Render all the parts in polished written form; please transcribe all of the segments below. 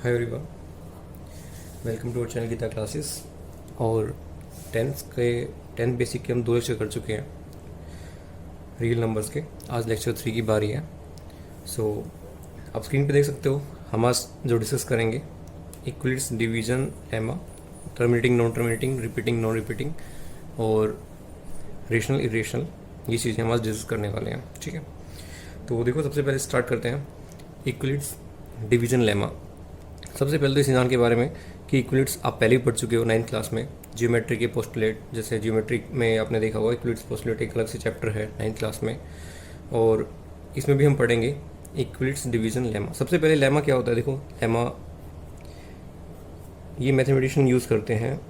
Hi everyone, welcome to our channel Geeta classes. और tenth basic के हम 2 लेक्चर कर चुके हैं रियल नंबर्स के। आज लेक्चर 3 की बारी है। सो आप स्क्रीन पे देख सकते हो, हम आज जो डिस्कस करेंगे equalities, division, lemma, terminating, non terminating, repeating, non repeating और रेशनल, इरेशनल, ये चीज़ें हम आज डिस्कस करने वाले हैं। ठीक है, तो देखो सबसे पहले स्टार्ट करते हैं इक्वलिट्स, डिवीजन, लेमा। सबसे पहले तो इस निदान के बारे में कि इक्वलिट्स आप पहले भी पढ़ चुके हो 9th क्लास में। ज्योमेट्री के पोस्टुलेट, जैसे ज्योमेट्री में आपने देखा होगा इक्वलिट्स पोस्टुलेट एक अलग से चैप्टर है 9th क्लास में, और इसमें भी हम पढ़ेंगे इक्वलिट्स, डिवीजन, लेमा। सबसे पहले लेमा क्या होता है, देखो लेमा ये मैथमेटिशियन यूज़ करते हैं।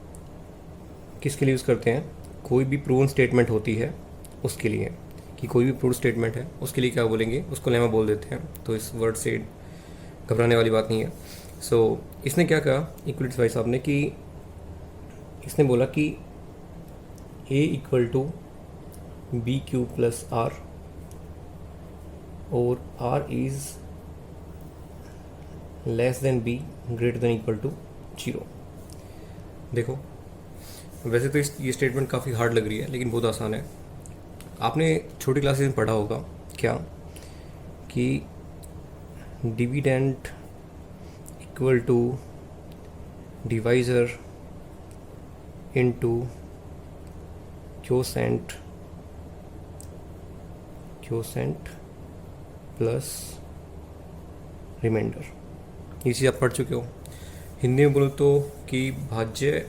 किसके लिए यूज़ करते हैं? कोई भी प्रूवन स्टेटमेंट होती है उसके लिए, कि कोई भी प्रूव स्टेटमेंट है उसके लिए क्या बोलेंगे, उसको लेमा बोल देते हैं। तो इस वर्ड से घबराने वाली बात नहीं है। इसने क्या कहा इक्वलिट्स भाई साहब ने, कि इसने बोला कि a equal to B Q plus R और r is less than b greater than equal to 0। देखो वैसे तो ये स्टेटमेंट काफ़ी हार्ड लग रही है, लेकिन बहुत आसान है। आपने छोटी क्लासेस में पढ़ा होगा क्या, कि dividend equal to divisor into quotient plus remainder. ये चीज़ आप पढ़ चुके हो। हिंदी में बोलो तो कि भाज्य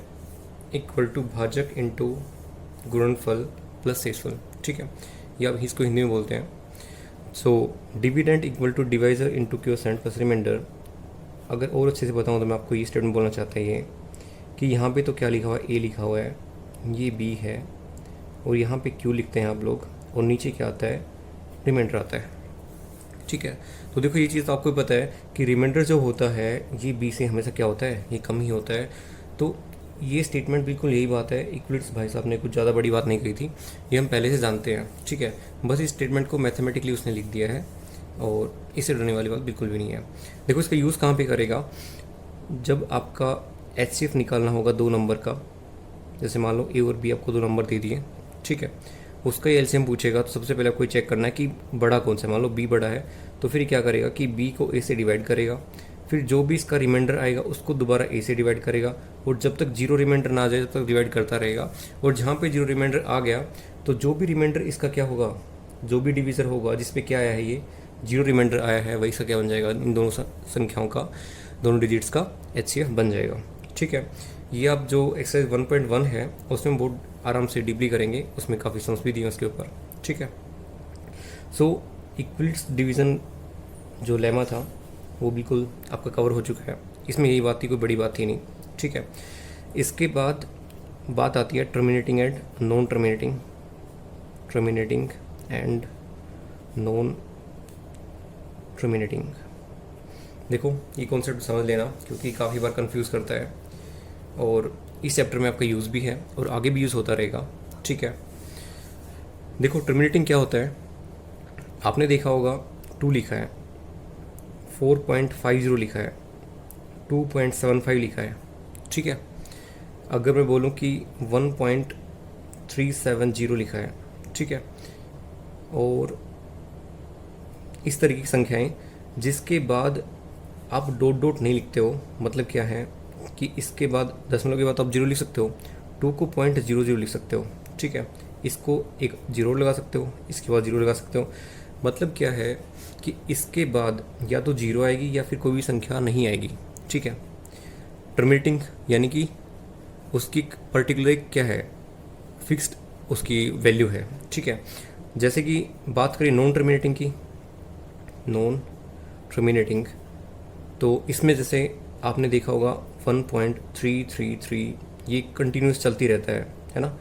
इक्वल टू भाजक इनटू गुणनफल प्लस शेषफल। ठीक है, ये आप इसको हिंदी में बोलते हैं। Dividend equal to divisor into quotient plus remainder. अगर और अच्छे से बताऊँ तो मैं आपको ये स्टेटमेंट बोलना चाहता है ये, कि यहाँ पे तो क्या लिखा हुआ है, ए लिखा हुआ है, ये बी है, और यहाँ पे क्यू लिखते हैं आप लोग, और नीचे क्या आता है, रिमाइंडर आता है। ठीक है, तो देखो ये चीज़ तो आपको पता है कि रिमाइंडर जो होता है ये बी से हमेशा क्या होता है, ये कम ही होता है। तो ये स्टेटमेंट बिल्कुल यही बात है। इक्वलिट्स भाई साहब ने कुछ ज़्यादा बड़ी बात नहीं कही थी, ये हम पहले से जानते हैं। ठीक है, बस इस स्टेटमेंट को मैथमेटिकली उसने लिख दिया है, और इससे डरने वाली बात बिल्कुल भी नहीं है। देखो इसका यूज़ कहाँ पे करेगा, जब आपका HCF निकालना होगा 2 नंबर का। जैसे मान लो ए और बी आपको 2 नंबर दे दिए, ठीक है, उसका ही LCM पूछेगा, तो सबसे पहले आपको चेक करना है कि बड़ा कौन सा है। मान लो बी बड़ा है, तो फिर क्या करेगा कि बी को ए से डिवाइड करेगा, फिर जो भी इसका रिमाइंडर आएगा उसको दोबारा ए से डिवाइड करेगा, और जब तक 0 रिमाइंडर ना आ जाए तब तक डिवाइड करता रहेगा। और जहाँ पे 0 रिमाइंडर आ गया तो जो भी रिमाइंडर इसका क्या होगा, जो भी डिवीज़र होगा जिसपे क्या आया है, ये 0 रिमाइंडर आया है, वही इसका क्या बन जाएगा, इन दोनों संख्याओं का, दोनों डिजिट्स का HCF बन जाएगा। ठीक है, ये आप जो एक्सरसाइज 1.1 है उसमें बहुत आराम से डीपली करेंगे, उसमें काफ़ी सम्स भी दिए उसके ऊपर। ठीक है, इक्वलिट्स डिवीज़न जो लेमा था वो बिल्कुल आपका कवर हो चुका है। इसमें यही बात थी, कोई बड़ी बात थी नहीं। ठीक है, इसके बाद बात आती है terminating and non terminating, terminating and non terminating. देखो ये कॉन्सेप्ट समझ लेना, क्योंकि काफ़ी बार कंफ्यूज करता है, और इस चैप्टर में आपका यूज़ भी है और आगे भी यूज़ होता रहेगा। ठीक है, देखो टर्मिनेटिंग क्या होता है, आपने देखा होगा 2 लिखा है, 4.50 लिखा है, 2.75 लिखा है। ठीक है, अगर मैं बोलूँ कि 1.370 लिखा है, ठीक है, और इस तरह की संख्याएं जिसके बाद आप डॉट डॉट नहीं लिखते हो, मतलब क्या है कि इसके बाद दशमलव के बाद आप 0 लिख सकते हो, 2 को 0.00 लिख सकते हो। ठीक है, इसको एक 0 लगा सकते हो, इसके बाद 0 लगा सकते हो। मतलब क्या है कि इसके बाद या तो 0 आएगी या फिर कोई भी संख्या नहीं आएगी। ठीक है, टर्मिनेटिंग यानी कि उसकी पर्टिकुलर क्या है, फिक्स्ड उसकी वैल्यू है। ठीक है, जैसे कि बात करें नॉन टर्मिनेटिंग की, नॉन टर्मिनेटिंग, तो इसमें जैसे आपने देखा होगा 1.333, ये कंटिन्यूस चलती रहता है ना,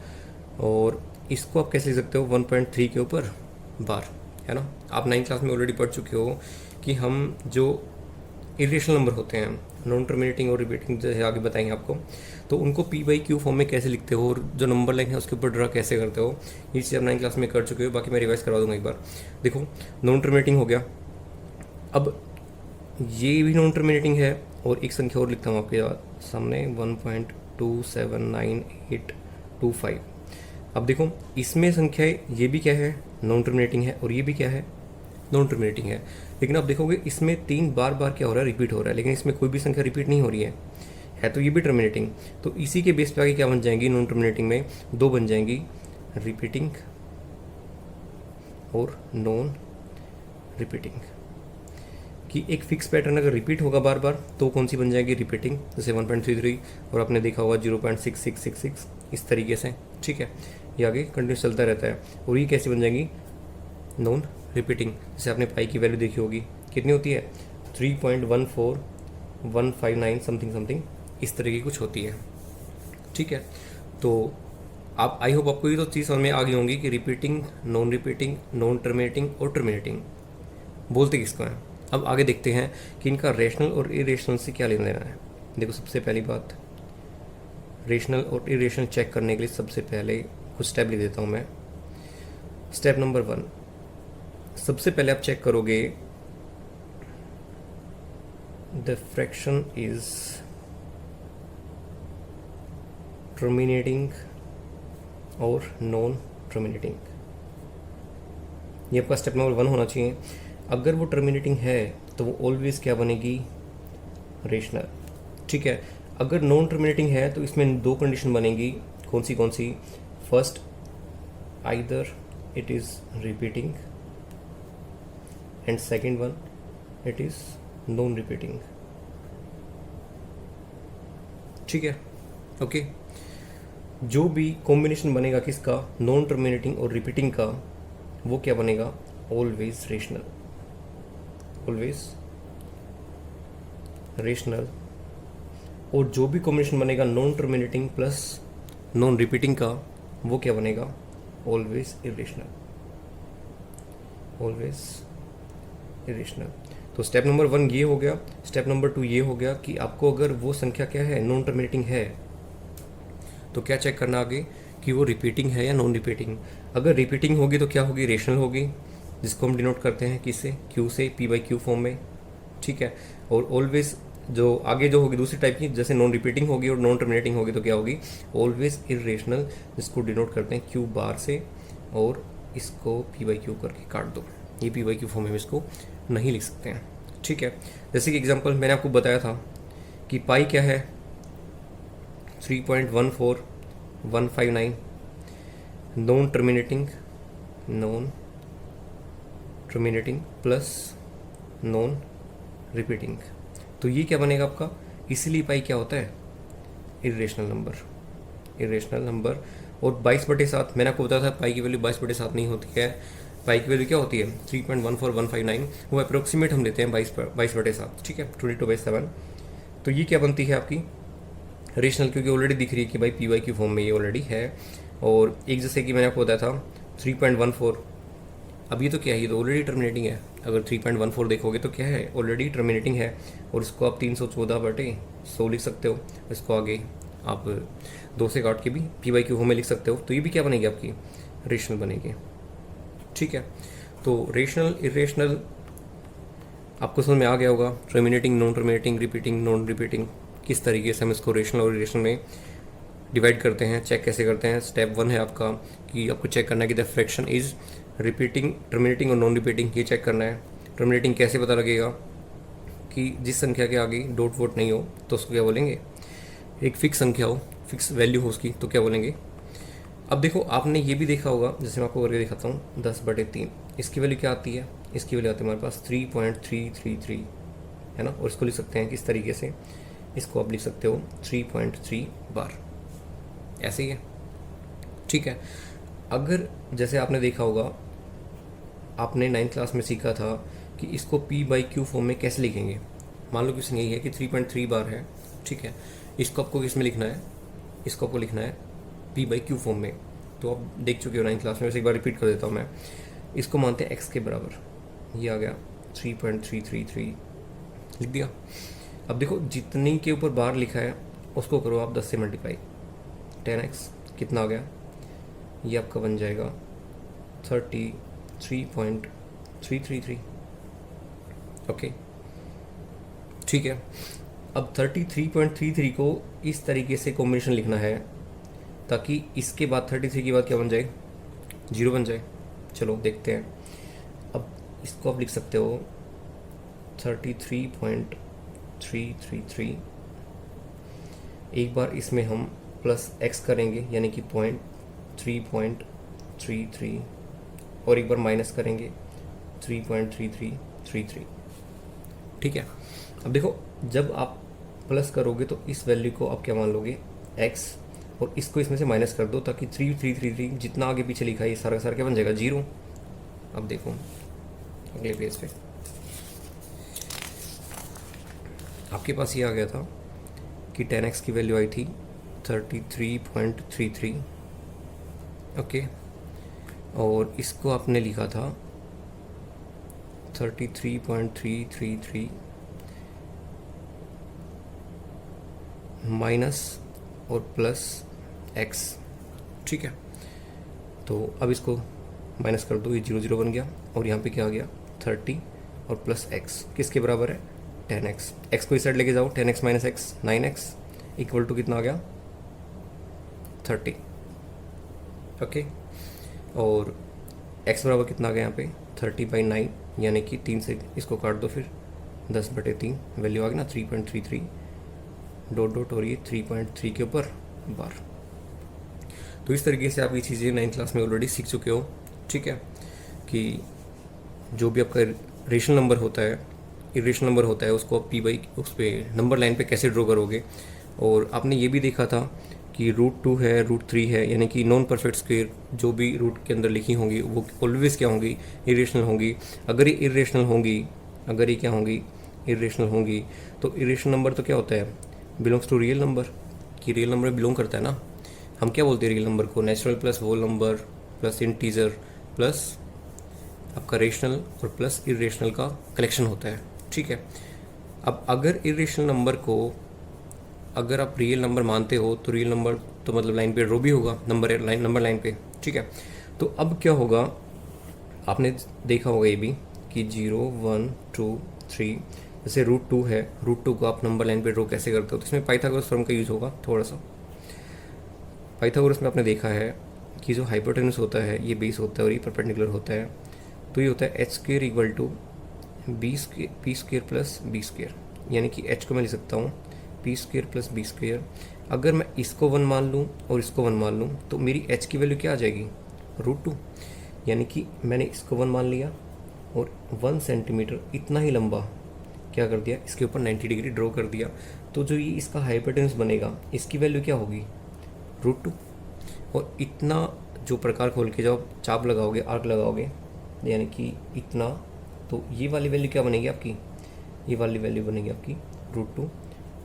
और इसको आप कैसे लिख सकते हो, 1.3 के ऊपर बार, है ना। आप 9th क्लास में ऑलरेडी पढ़ चुके हो कि हम जो इरेशनल नंबर होते हैं, नॉन टर्मिनेटिंग और रिपीटिंग, जैसे आगे बताएंगे आपको, तो उनको P/Q फॉर्म में कैसे लिखते हो, और जो नंबर लाइन है उसके ऊपर ड्रा कैसे करते हो, ये चीज़ आप 9th क्लास में कर चुके हो। बाकी मैं रिवाइज करवा दूंगा एक बार। देखो नॉन टर्मिनेटिंग हो गया, अब ये भी नॉन टर्मिनेटिंग है, और एक संख्या और लिखता हूँ आपके सामने 1.279825। अब देखो इसमें संख्या ये भी क्या है, नॉन टर्मिनेटिंग है, और ये भी क्या है, नॉन टर्मिनेटिंग है। लेकिन आप देखोगे इसमें 3 बार बार क्या हो रहा है, रिपीट हो रहा है, लेकिन इसमें कोई भी संख्या रिपीट नहीं हो रही है तो ये भी टर्मिनेटिंग। तो इसी के बेस पे आगे क्या बन जाएंगी, नॉन टर्मिनेटिंग में 2 बन जाएंगी, रिपीटिंग और नॉन रिपीटिंग। कि एक फिक्स पैटर्न अगर रिपीट होगा बार बार तो कौन सी बन जाएगी, रिपीटिंग, जैसे 1.33, और आपने देखा होगा 0.6666 इस तरीके से, ठीक है। ये आगे कंटिन्यूस चलता रहता है। और ये कैसी बन जाएंगी, नॉन रिपीटिंग। जैसे आपने पाई की वैल्यू देखी होगी, कितनी होती है, 3.14159 समथिंग समथिंग इस तरह की कुछ होती है, ठीक है। तो आप, आई होप आपको ये तो चीज़ समझ में आ गई होंगी कि repeating, non repeating, non terminating और टर्मिनेटिंग बोलते किसको हैं। अब आगे देखते हैं कि इनका रेशनल और इरेशनल से क्या लेना देना है। देखो सबसे पहली बात, रेशनल और इरेशनल चेक करने के लिए सबसे पहले कुछ स्टेप लिख देता हूँ मैं। स्टेप नंबर 1, सबसे पहले आप चेक करोगे द फ्रैक्शन इज टर्मिनेटिंग और नॉन टर्मिनेटिंग। ये आपका स्टेप नंबर 1 होना चाहिए। अगर वो टर्मिनेटिंग है तो वो ऑलवेज क्या बनेगी, रेशनल, ठीक है। अगर नॉन टर्मिनेटिंग है तो इसमें 2 कंडीशन बनेगी, कौन सी, first, either it is repeating, and second one, it is non repeating, ठीक है, ओके। जो भी कॉम्बिनेशन बनेगा किसका, नॉन टर्मिनेटिंग और रिपीटिंग का, वो क्या बनेगा, ऑलवेज रेशनल, ऑलवेज रेशनल। और जो भी कॉम्बिनेशन बनेगा non terminating plus non repeating का, वो क्या बनेगा, ऑलवेज इरेशनल, ऑलवेज इरेशनल। तो स्टेप नंबर 1 ये हो गया। स्टेप नंबर 2 ये हो गया कि आपको अगर वो संख्या क्या है, नॉन टर्मिनेटिंग है, तो क्या चेक करना आगे कि वो रिपीटिंग है या नॉन रिपीटिंग। अगर रिपीटिंग होगी तो क्या होगी, रेशनल होगी, जिसको हम डिनोट करते हैं किससे, क्यू से, p/q फॉर्म में, ठीक है। और ऑलवेज जो आगे जो होगी दूसरी टाइप की, जैसे नॉन रिपीटिंग होगी और नॉन टर्मिनेटिंग होगी तो क्या होगी, ऑलवेज इरेशनल, जिसको डिनोट करते हैं q बार से, और इसको p/q करके काट दो। ये p/q फॉर्म में इसको नहीं लिख सकते हैं, ठीक है। जैसे कि एग्जांपल मैंने आपको बताया था कि पाई क्या है, 3.14159, non terminating, non terminating plus non repeating. तो ये क्या बनेगा आपका, इसीलिए पाई क्या होता है, इरेशनल नंबर, इरेशनल नंबर। और 22/7 मैंने आपको बताया था पाई की वैल्यू 22/7 नहीं होती है। पाई की वैल्यू क्या होती है, 3.14159, वो अप्रोक्सीमेट हम लेते हैं 22/7, ठीक है, 22/7। तो ये क्या बनती है आपकी, रेशनल, क्योंकि ऑलरेडी दिख रही है कि भाई p/q फॉर्म में ये ऑलरेडी है। और एक जैसे कि मैंने आपको बताया था 3.14, अब ये तो क्या है, ये तो ऑलरेडी टर्मिनेटिंग है। अगर 3.14 देखोगे तो क्या है, ऑलरेडी टर्मिनेटिंग है, और इसको आप 314/100 लिख सकते हो। इसको आगे आप 2 से काट के भी p/q फॉर्म में लिख सकते हो। तो ये भी क्या बनेगी आपकी, रेशनल बनेगी, ठीक है। तो रेशनल, इरेशनल आपको समझ में आ गया होगा। Terminating, non terminating, repeating, non repeating, किस तरीके से हम इसको रेशनल और इरेशनल में डिवाइड करते हैं, चेक कैसे करते हैं। स्टेप 1 है आपका कि आपको चेक करना है कि the fraction is repeating, terminating और नॉन रिपीटिंग, ये चेक करना है। टर्मिनेटिंग कैसे पता लगेगा, कि जिस संख्या के आगे डॉट वोट नहीं हो तो उसको क्या बोलेंगे, एक फिक्स संख्या हो, फिक्स वैल्यू हो उसकी, तो क्या बोलेंगे। अब देखो आपने ये भी देखा होगा, जैसे मैं आपको करके दिखाता हूँ, 10/3, इसकी वैल्यू क्या आती है, इसकी वैल्यू आती है हमारे पास 3.333, है ना। और इसको लिख सकते हैं किस तरीके से, इसको आप लिख सकते हो 3.3 बार, ऐसे ही है, ठीक है। अगर जैसे आपने देखा होगा, आपने 9th क्लास में सीखा था कि इसको p/q फॉर्म में कैसे लिखेंगे। मान लो क्वेश्चन यही है कि 3.3 बार है, ठीक है। इसको आपको किस में लिखना है, इसको आपको लिखना है p/q फॉर्म में। तो आप देख चुके हो 9th क्लास में, वैसे एक बार रिपीट कर देता हूँ मैं। इसको मानते हैं x के बराबर, ये आ गया 3.333, लिख दिया। अब देखो जितनी के ऊपर बार लिखा है उसको करो आप 10 से मल्टीप्लाई, 10x कितना आ गया, ये आपका बन जाएगा 33.333, ओके, ठीक है। अब 33.33 को इस तरीके से कॉम्बिनेशन लिखना है ताकि इसके बाद 33 के बाद क्या बन जाए, 0 बन जाए। चलो देखते हैं। अब इसको आप लिख सकते हो 33.333, एक बार इसमें हम प्लस x करेंगे यानी कि 3.33 और एक बार माइनस करेंगे 3.3333। ठीक है। अब देखो जब आप प्लस करोगे तो इस वैल्यू को आप क्या मान लोगे, x, और इसको इसमें से माइनस कर दो ताकि 3333 जितना आगे पीछे लिखा है ये सारा का सारा क्या बन जाएगा, 0। अब देखो अगले पेज पे आपके पास ये आ गया था कि 10x की वैल्यू आई थी 33.33, ओके, और इसको आपने लिखा था 33.333 माइनस और प्लस x। ठीक है, तो अब इसको माइनस कर दो, ये 0 0 बन गया और यहाँ पे क्या आ गया 30 और प्लस x किसके बराबर है, 10x। x को इस साइड लेके जाओ, 10x minus x 9x equal to कितना आ गया 30, ओके। और x बराबर कितना आ गया यहाँ पे 30/9 यानी कि 3 से इसको काट दो, फिर 10/3 वैल्यू आ गई ना 3.33 डॉट डॉट, और ये 3.3 के ऊपर बार। तो इस तरीके से आप ये चीज़ें 9th क्लास में ऑलरेडी सीख चुके हो। ठीक है, कि जो भी आपका रेशनल नंबर होता है, इरेशनल नंबर होता है, उसको आप पी बाई उस पर नंबर लाइन पे कैसे ड्रॉ करोगे। और आपने ये भी देखा था कि √2 है, √3 है, यानी कि नॉन परफेक्ट स्क्वायर जो भी रूट के अंदर लिखी होंगी वो ऑलवेज क्या होंगी, इरेशनल होंगी। अगर ये इरेशनल होंगी, अगर ये क्या होंगी, इरेशनल होंगी, तो इरेशनल नंबर तो क्या होता है, बिलोंग्स टू रियल नंबर, कि रियल नंबर बिलोंग करता है ना। हम क्या बोलते हैं रियल नंबर को, natural plus whole number plus integer plus आपका रेशनल और प्लस इरेशनल का कलेक्शन होता है। ठीक है, अब अगर इरेशनल नंबर को अगर आप रियल नंबर मानते हो तो रियल नंबर तो मतलब लाइन पे रो भी होगा, नंबर लाइन पे। ठीक है, तो अब क्या होगा, आपने देखा होगा ये भी कि 0 1 2 3, जैसे √2 है, √2 को आप नंबर लाइन पे ड्रॉ कैसे करते हो, तो इसमें पाइथागोरस फॉर्म का यूज़ होगा थोड़ा सा। पाइथागोरस में आपने देखा है कि जो हाइपोटेनस होता है ये बेस होता है और ये परपेंडिकुलर होता है, तो ये होता है h² equal to p² plus b², यानी कि h को मैं लिख सकता हूँ p² प्लस b²। अगर मैं इसको 1 मान लूँ और इसको 1 मान लूँ तो मेरी h की वैल्यू क्या आ जाएगी, √2, यानी कि मैंने इसको 1 मान लिया और 1 सेंटीमीटर इतना ही लंबा क्या कर दिया, इसके ऊपर 90 डिग्री ड्रॉ कर दिया। तो जो ये इसका हाइपोटेनस बनेगा इसकी वैल्यू क्या होगी, √2। और इतना जो प्रकार खोल के जब चाप लगाओगे, आर्क लगाओगे, यानी कि इतना, तो ये वाली वैल्यू क्या बनेगी आपकी, ये वाली वैल्यू बनेगी आपकी √2।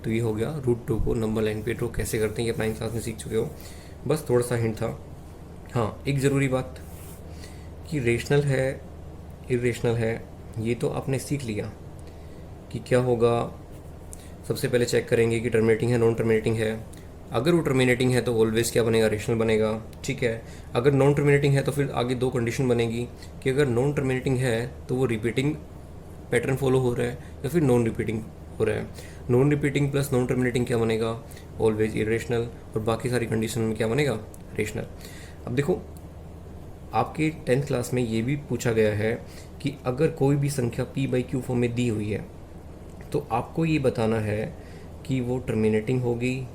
तो ये हो गया √2 को नंबर लाइन पे ड्रॉ कैसे करते हैं, ये 9th क्लास में सीख चुके हो। बस थोड़ा सा हिंट था। हाँ, एक ज़रूरी बात कि रेशनल है इरेशनल है, ये तो आपने सीख लिया कि क्या होगा। सबसे पहले चेक करेंगे कि टर्मिनेटिंग है, नॉन टर्मिनेटिंग है। अगर वो टर्मिनेटिंग है तो ऑलवेज क्या बनेगा, रेशनल बनेगा। ठीक है, अगर नॉन टर्मिनेटिंग है तो फिर आगे 2 कंडीशन बनेगी कि अगर नॉन टर्मिनेटिंग है तो वो रिपीटिंग पैटर्न फॉलो हो रहा है या फिर नॉन रिपीटिंग हो रहा है। Non repeating plus non terminating क्या बनेगा, ऑलवेज इरेशनल, और बाकी सारी कंडीशन में क्या बनेगा, रेशनल। अब देखो आपके 10th क्लास में ये भी पूछा गया है कि अगर कोई भी संख्या p/q फॉर्म में दी हुई है तो आपको ये बताना है कि वो टर्मिनेटिंग होगी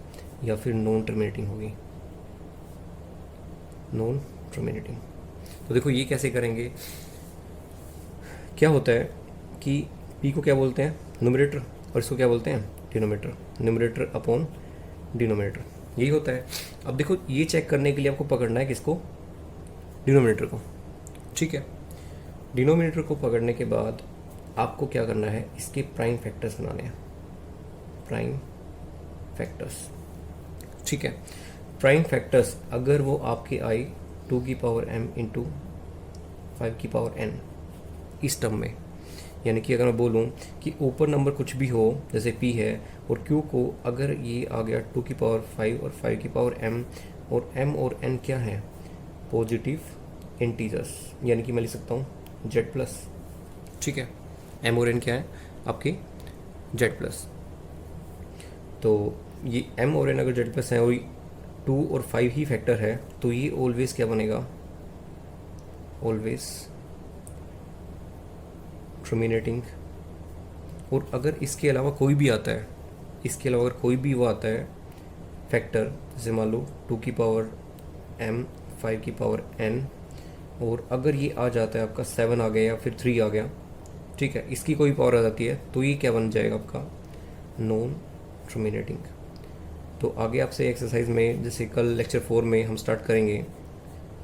या फिर नॉन टर्मिनेटिंग होगी, नॉन टर्मिनेटिंग। तो देखो ये कैसे करेंगे, क्या होता है कि p को क्या बोलते हैं, न्यूमरेटर, और इसको क्या बोलते हैं, डिनोमिनेटर। न्यूमरेटर अपॉन डिनोमिनेटर, यही होता है। अब देखो ये चेक करने के लिए आपको पकड़ना है किसको, डिनोमिनेटर को। ठीक है, डिनोमिनेटर को पकड़ने के बाद आपको क्या करना है, इसके प्राइम फैक्टर्स बनाने हैं, प्राइम फैक्टर्स। ठीक है, प्राइम फैक्टर्स अगर वो आपके आए 2m इंटू 5n इस टर्म में, यानी कि अगर मैं बोलूँ कि ऊपर नंबर कुछ भी हो जैसे p है और q को अगर ये आ गया 2 और 5m, और m और n क्या है, पॉजिटिव इंटीजर्स, यानी कि मैं लिख सकता हूँ z+। ठीक है, m और n क्या है आपके z+। तो ये m और n अगर z प्लस है और 2 और 5 ही फैक्टर है तो ये ऑलवेज क्या बनेगा, ऑलवेज टर्मिनेटिंग। और अगर इसके अलावा कोई भी आता है, इसके अलावा अगर कोई भी वो आता है फैक्टर, जैसे मान लो 2 की पावर m 5 की पावर n, और अगर ये आ जाता है आपका 7 आ गया या फिर 3 आ गया, ठीक है, इसकी कोई पावर आ जाती है तो ये क्या बन जाएगा आपका, नॉन टर्मिनेटिंग। तो आगे आपसे एक्सरसाइज में, जैसे कल लेक्चर 4 में हम स्टार्ट करेंगे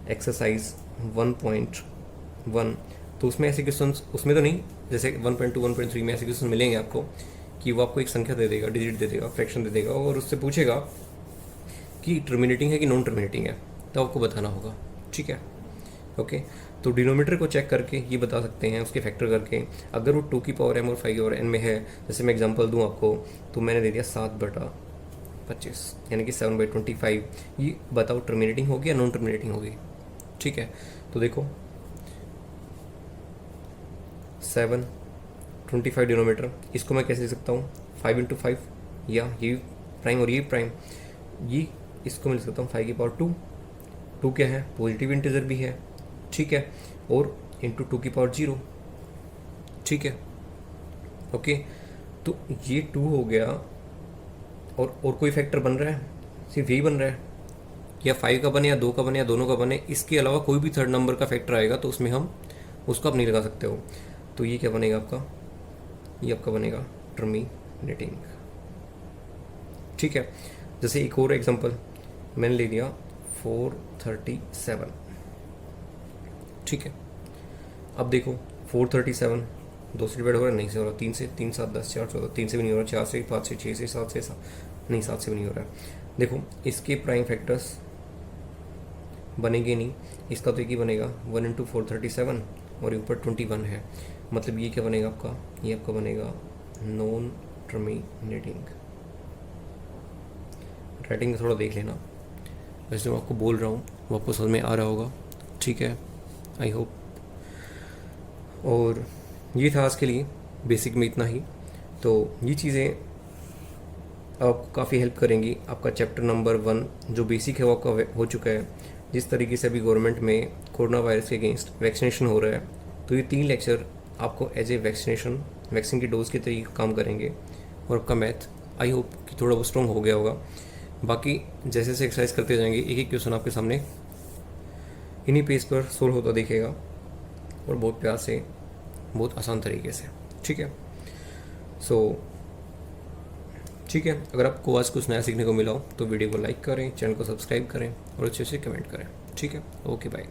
एक्सरसाइज 1.1, तो उसमें ऐसे क्वेश्चन, उसमें तो नहीं, जैसे 1.2 1.3 में ऐसे क्वेश्चन मिलेंगे आपको कि वो आपको एक संख्या दे देगा, डिजिट दे देगा, फ्रैक्शन दे देगा, और उससे पूछेगा कि टर्मिनेटिंग है कि नॉन टर्मिनेटिंग है, तो आपको बताना होगा, ठीक है। ओके, तो डिनोमीटर को चेक करके ये बता सकते हैं, उसके फैक्टर करके। अगर वो 2 की पावर m और 5 की पावर n में है, जैसे मैं एग्जांपल दूं आपको, तो मैंने दे दिया 7/25 यानी कि 7/25, ये बताओ टर्मिनेटिंग होगी या नॉन टर्मिनेटिंग होगी, ठीक है। तो देखो 7/25 डिनोमीटर, इसको मैं कैसे लिख सकता हूँ, 5 × 5, या ये प्राइम और ये प्राइम, ये इसको मैं लिख सकता हूँ 5 की पावर 2, 2 क्या है, पॉजिटिव इंटीजर भी है, ठीक है, और इंटू 2 की पावर 0, ठीक है। ओके, तो ये 2 हो गया, और कोई फैक्टर बन रहा है, सिर्फ यही बन रहा है, या 5 का बने या 2 का बने या दोनों का बने, इसके अलावा कोई भी थर्ड नंबर का फैक्टर आएगा तो उसमें हम उसको आप नहीं लगा सकते हो। तो ये क्या बनेगा आपका, ये आपका बनेगा टर्मिनेटिंग, ठीक है। जैसे एक और एग्जांपल मैंने ले लिया 437, ठीक है। अब देखो 437 2 से डिवाइड हो रहा है, नहीं से हो रहा, 3 से, 3 7 10 4 14, 3 से भी नहीं हो रहा, 4 से, 5 से, 6 से, 7 से, 7 नहीं, 7 से भी नहीं हो रहा है। देखो इसके प्राइम फैक्टर्स बनेंगे नहीं, इसका तो एक ही बनेगा 1 × 437 और ऊपर 21 है, मतलब ये क्या बनेगा आपका, ये आपका बनेगा नॉन टर्मिनेटिंग। राइटिंग थोड़ा देख लेना, वैसे मैं आपको बोल रहा हूँ वो आपको समझ में आ रहा होगा, ठीक है, आई होप। और ये था आज के लिए, बेसिक में इतना ही। तो ये चीज़ें आपको काफ़ी हेल्प करेंगी। आपका चैप्टर नंबर 1 जो बेसिक है वो आपका हो चुका है। जिस तरीके से अभी गवर्नमेंट में कोरोना वायरस के अगेंस्ट वैक्सीनेशन हो रहा है, तो ये 3 लेक्चर आपको एज ए वैक्सीन की डोज के तरीके काम करेंगे, और आपका मैथ आई होप कि थोड़ा वो स्ट्रॉन्ग हो गया होगा। बाकी जैसे जैसे एक्सरसाइज करते जाएंगे, एक एक क्वेश्चन आपके सामने इन्हीं पेज पर सोल्व होता दिखेगा, और बहुत प्यार से, बहुत आसान तरीके से, ठीक है। ठीक है, अगर आपको आज कुछ नया सीखने को मिला हो तो वीडियो को लाइक करें, चैनल को सब्सक्राइब करें और अच्छे से कमेंट करें, ठीक है। Okay, bye.